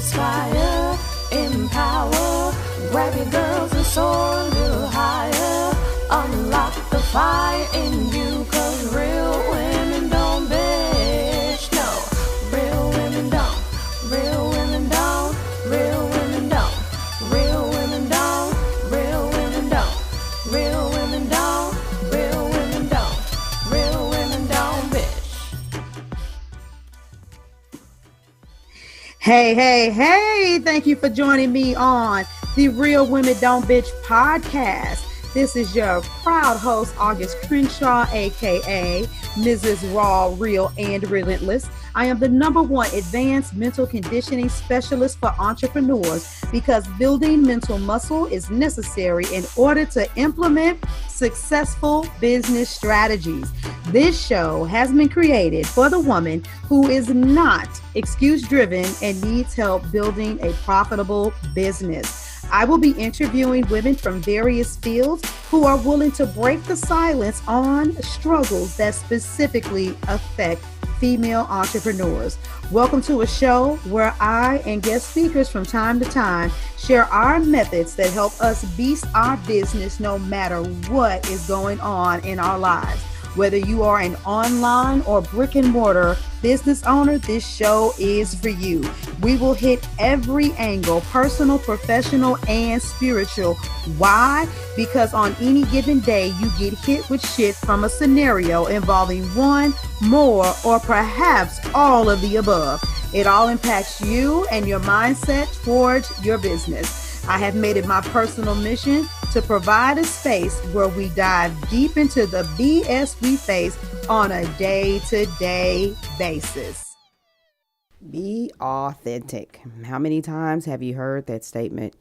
inspire, empower. Grab your girls and soar a little higher. Unlock the fire in you, 'cause real women don't bitch. No, real women don't. Real women don't. Real women don't. Real women don't. Real women don't. Real women don't. Real women don't. Real women don't bitch. Hey, thank you for joining me on the Real Women Don't Bitch podcast. This is your proud host, August Crenshaw, aka Mrs. Raw, Real, and Relentless. I am the #1 advanced mental conditioning specialist for entrepreneurs because building mental muscle is necessary in order to implement successful business strategies. This show has been created for the woman who is not excuse-driven and needs help building a profitable business. I will be interviewing women from various fields who are willing to break the silence on struggles that specifically affect female entrepreneurs. Welcome to a show where I and guest speakers from time to time share our methods that help us beast our business no matter what is going on in our lives. Whether you are an online or brick and mortar business owner, this show is for you. We will hit every angle, personal, professional, and spiritual. Why? Because on any given day, you get hit with shit from a scenario involving one, more, or perhaps all of the above. It all impacts you and your mindset towards your business. I have made it my personal mission to provide a space where we dive deep into the BS we face on a day-to-day basis. Be authentic. How many times have you heard that statement?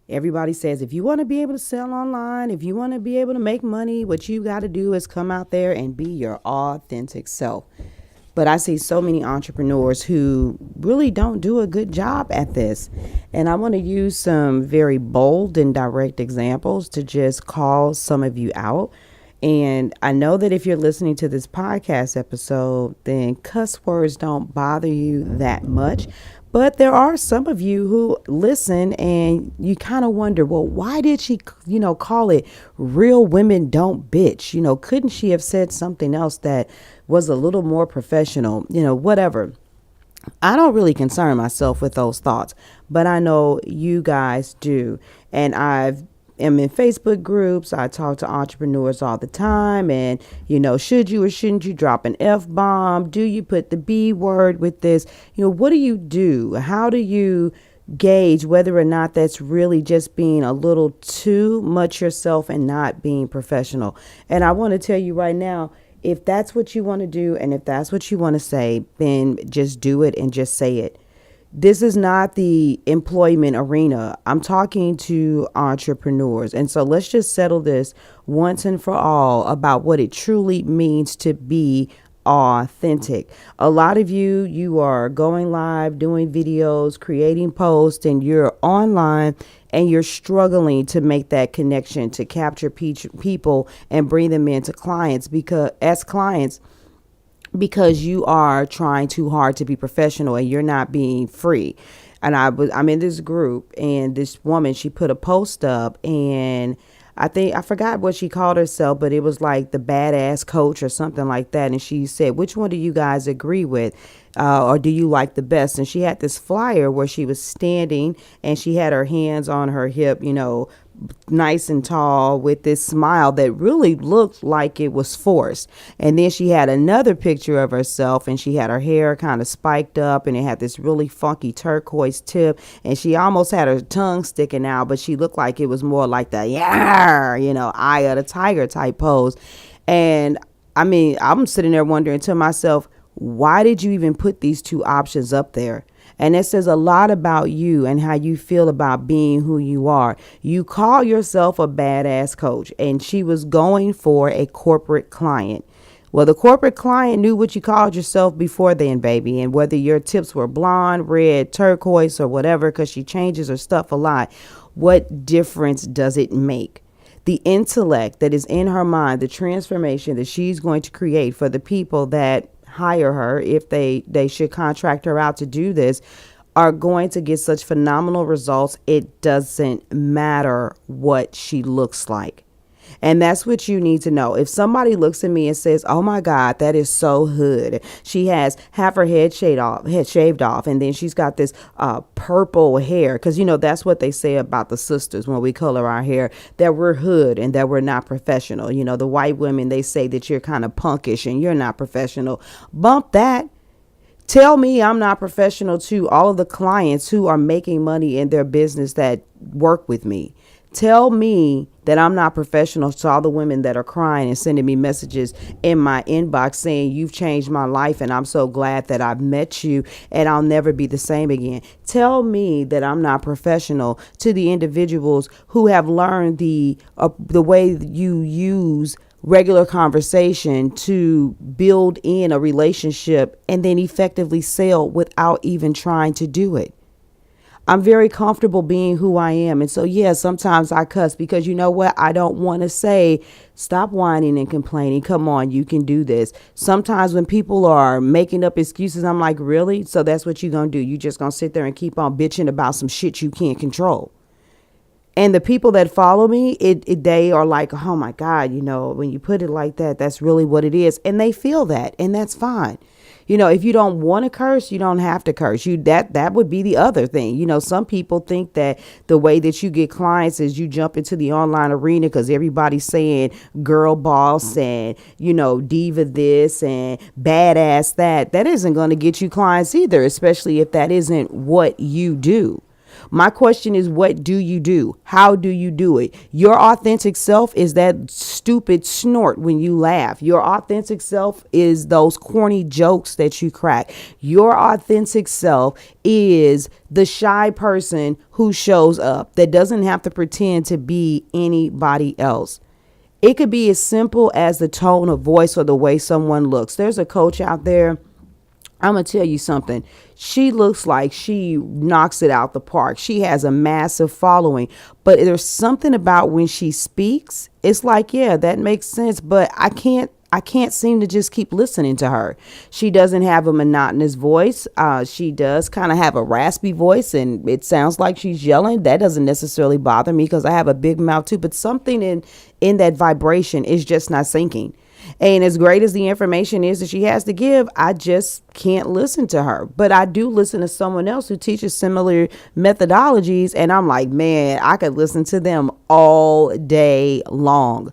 Everybody says, if you want to be able to sell online, if you want to be able to make money, what you got to do is come out there and be your authentic self. But I see so many entrepreneurs who really don't do a good job at this. And I want to use some very bold and direct examples to just call some of you out. And I know that if you're listening to this podcast episode, then cuss words don't bother you that much. But there are some of you who listen and you kind of wonder, well, why did she, call it Real Women Don't Bitch? Couldn't she have said something else that was a little more professional, whatever. I don't really concern myself with those thoughts, but I know you guys do. And am in Facebook groups. I talk to entrepreneurs all the time. And, should you or shouldn't you drop an F-bomb? Do you put the B word with this? What do you do? How do you gauge whether or not that's really just being a little too much yourself and not being professional? And I want to tell you right now, if that's what you want to do and if that's what you want to say, then just do it and just say it. This is not the employment arena. I'm talking to entrepreneurs. And so let's just settle this once and for all about what it truly means to be authentic. A lot of you are going live, doing videos, creating posts, and you're online and you're struggling to make that connection to capture people and bring them into clients because you are trying too hard to be professional and you're not being free. And I'm in this group and this woman, she put a post up and I forgot what she called herself, but it was like the badass coach or something like that. And she said, which one do you guys agree with? Or do you like the best? And she had this flyer where she was standing and she had her hands on her hip, nice and tall with this smile that really looked like it was forced. And then she had another picture of herself and she had her hair kind of spiked up and it had this really funky turquoise tip and she almost had her tongue sticking out, but she looked like it was more like the eye of the tiger type pose. And I'm sitting there wondering to myself, why did you even put these two options up there? And it says a lot about you and how you feel about being who you are. You call yourself a badass coach, and she was going for a corporate client. Well, the corporate client knew what you called yourself before then, baby. And whether your tips were blonde, red, turquoise, or whatever, because she changes her stuff a lot, what difference does it make? The intellect that is in her mind, the transformation that she's going to create for the people that hire her, if they should contract her out to do this, are going to get such phenomenal results. It doesn't matter what she looks like. And that's what you need to know. If somebody looks at me and says, oh my God, that is so hood. She has half her head shaved off. And then she's got this purple hair. Because, that's what they say about the sisters when we color our hair, that we're hood and that we're not professional. The white women, they say that you're kind of punkish and you're not professional. Bump that. Tell me I'm not professional to all of the clients who are making money in their business that work with me. Tell me that I'm not professional to all the women that are crying and sending me messages in my inbox saying you've changed my life and I'm so glad that I've met you and I'll never be the same again. Tell me that I'm not professional to the individuals who have learned the way you use regular conversation to build in a relationship and then effectively sell without even trying to do it. I'm very comfortable being who I am. And so, yeah, sometimes I cuss because you know what? I don't want to say, stop whining and complaining. Come on, you can do this. Sometimes when people are making up excuses, I'm like, really? So that's what you're going to do? You just going to sit there and keep on bitching about some shit you can't control. And the people that follow me, they are like, oh my God, when you put it like that, that's really what it is. And they feel that, and that's fine. If you don't want to curse, you don't have to curse. That would be the other thing. Some people think that the way that you get clients is you jump into the online arena because everybody's saying girl boss and, diva this and badass that. That isn't going to get you clients either, especially if that isn't what you do. My question is, what do you do? How do you do it? Your authentic self is that stupid snort when you laugh. Your authentic self is those corny jokes that you crack. Your authentic self is the shy person who shows up that doesn't have to pretend to be anybody else. It could be as simple as the tone of voice or the way someone looks. There's a coach out there. I'm going to tell you something. She looks like she knocks it out the park. She has a massive following, but there's something about when she speaks. It's like, yeah, that makes sense, but I can't seem to just keep listening to her. She doesn't have a monotonous voice. She does kind of have a raspy voice and it sounds like she's yelling. That doesn't necessarily bother me because I have a big mouth too, but something in that vibration is just not sinking. And as great as the information is that she has to give, I just can't listen to her. But I do listen to someone else who teaches similar methodologies. And I'm like, man, I could listen to them all day long.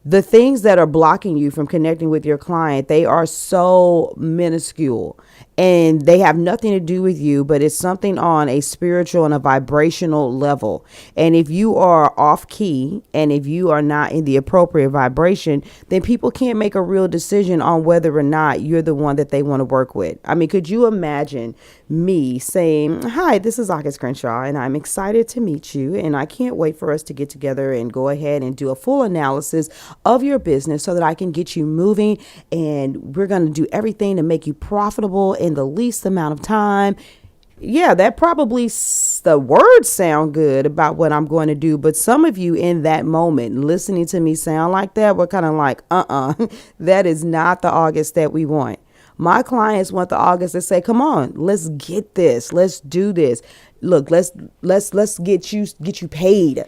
The things that are blocking you from connecting with your client, they are so minuscule and they have nothing to do with you, but it's something on a spiritual and a vibrational level. And if you are off key and if you are not in the appropriate vibration, then people can't make a real decision on whether or not you're the one that they want to work with. I mean, could you imagine me saying, hi, this is August Crenshaw, and I'm excited to meet you. And I can't wait for us to get together and go ahead and do a full analysis of your business so that I can get you moving. And we're going to do everything to make you profitable in the least amount of time. Yeah, that probably the words sound good about what I'm going to do. But some of you in that moment listening to me sound like that, we're kind of like, that is not the August that we want. My clients want the August to say, come on, let's get this. Let's do this. Look, let's get you paid.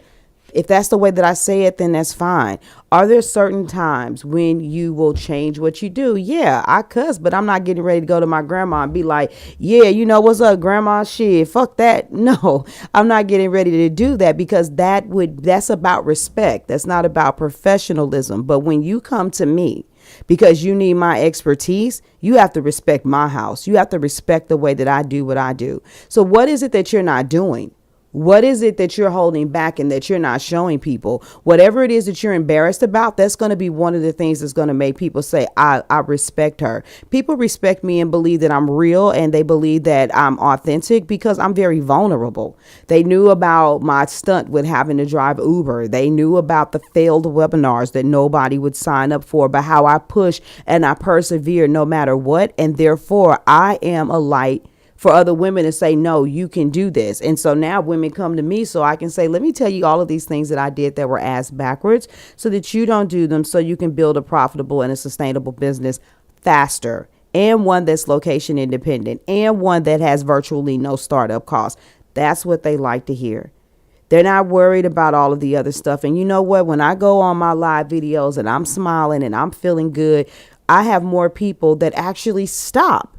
If that's the way that I say it, then that's fine. Are there certain times when you will change what you do? Yeah, I cuss, but I'm not getting ready to go to my grandma and be like, yeah, what's up, grandma? Shit, fuck that. No, I'm not getting ready to do that because that's about respect. That's not about professionalism. But when you come to me because you need my expertise, you have to respect my house. You have to respect the way that I do what I do. So what is it that you're not doing? What is it that you're holding back and that you're not showing people? Whatever it is that you're embarrassed about, that's going to be one of the things that's going to make people say, I respect her. People respect me and believe that I'm real and they believe that I'm authentic because I'm very vulnerable. They knew about my stunt with having to drive Uber. They knew about the failed webinars that nobody would sign up for, but how I push and I persevere no matter what. And therefore, I am a light for other women to say, no, you can do this. And so now women come to me so I can say, let me tell you all of these things that I did that were ass backwards so that you don't do them, so you can build a profitable and a sustainable business faster and one that's location independent, and one that has virtually no startup costs. That's what they like to hear. They're not worried about all of the other stuff. And you know what? When I go on my live videos and I'm smiling and I'm feeling good, I have more people that actually stop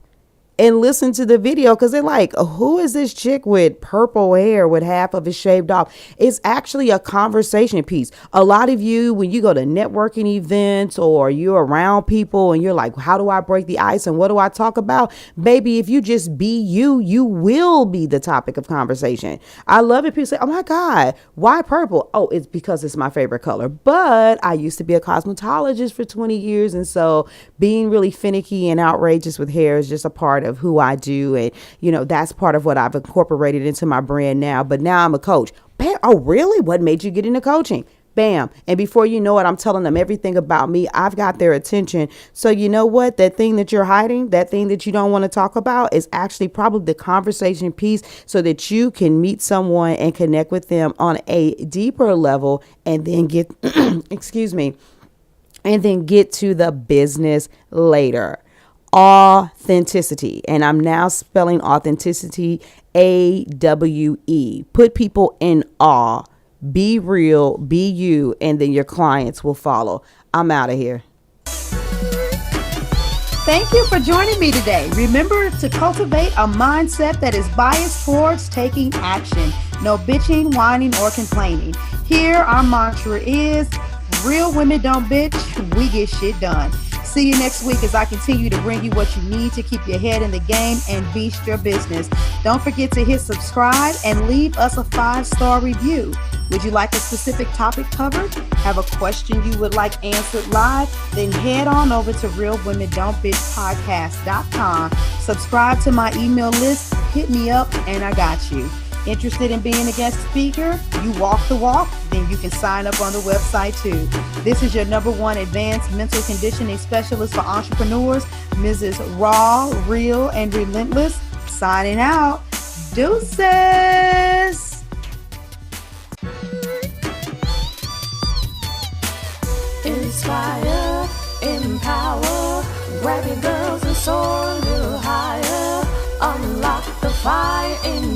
and listen to the video because they're like, who is this chick with purple hair with half of it shaved off? It's actually a conversation piece. A lot of you, when you go to networking events or you're around people and you're like, how do I break the ice and what do I talk about? Baby, if you just be you, you will be the topic of conversation. I love it. People say, oh my God, why purple? Oh, it's because it's my favorite color. But I used to be a cosmetologist for 20 years. And so being really finicky and outrageous with hair is just a part of who I do. And, you know, that's part of what I've incorporated into my brand now. But now I'm a coach. Bam. Oh, really? What made you get into coaching? Bam. And before you know it, I'm telling them everything about me. I've got their attention. So you know what? That thing that you're hiding, that thing that you don't want to talk about is actually probably the conversation piece so that you can meet someone and connect with them on a deeper level and then get, excuse me, and then get to the business later. Authenticity. And I'm now spelling authenticity AWE. Put people in awe. Be real, be you, and then your clients will follow. I'm out of here. Thank you for joining me today. Remember to cultivate a mindset that is biased towards taking action. No bitching, whining, or complaining. Here, our mantra is, real women don't bitch, we get shit done. See you next week as I continue to bring you what you need to keep your head in the game and beast your business. Don't forget to hit subscribe and leave us a 5-star review. Would you like a specific topic covered? Have a question you would like answered live? Then head on over to realwomendon'tbitchpodcast.com. Subscribe to my email list, hit me up, and I got you. Interested in being a guest speaker? You walk the walk? Then you can sign up on the website too. This is your #1 advanced mental conditioning specialist for entrepreneurs, Mrs. Raw, Real, and Relentless. Signing out. Deuces. Inspire, empower, grab your girls and soar a little higher. Unlock the fire in